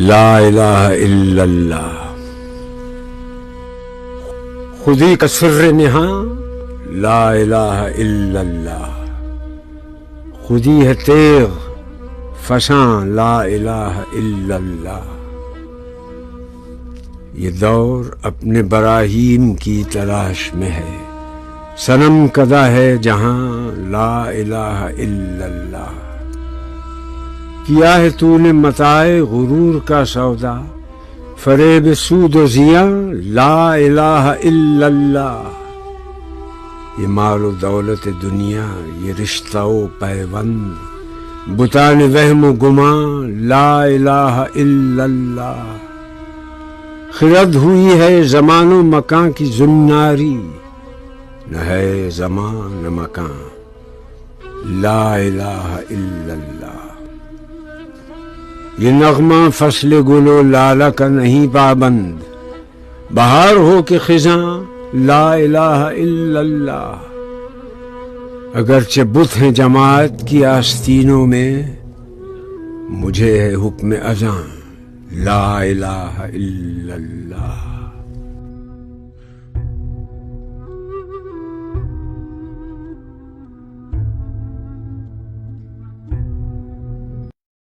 لا الہ الا اللہ، خودی کا سر نہاں لا الہ الا اللہ، خودی ہے تیغ فشاں لا الہ الا اللہ۔ یہ دور اپنے براہیم کی تلاش میں ہے، صنم کدہ ہے جہاں لا الہ الا اللہ۔ کیا ہے تو نے متاع غرور کا سودا، فریب سود و زیاں لا الہ الا اللہ۔ یہ مال و دولت دنیا، یہ رشتہ و پیوند، بتان وہم و گماں لا الہ الا اللہ۔ خرد ہوئی ہے زمان و مکان کی زناری، نہ ہے زمان نہ مکان لا الہ الا اللہ۔ یہ نغمہ فصل گل و لالہ کا نہیں پابند، بہار ہو کے خزاں لا الہ الا اللہ۔ اگرچہ بت ہیں جماعت کی آستینوں میں، مجھے ہے حکم اذاں لا الہ الا اللہ۔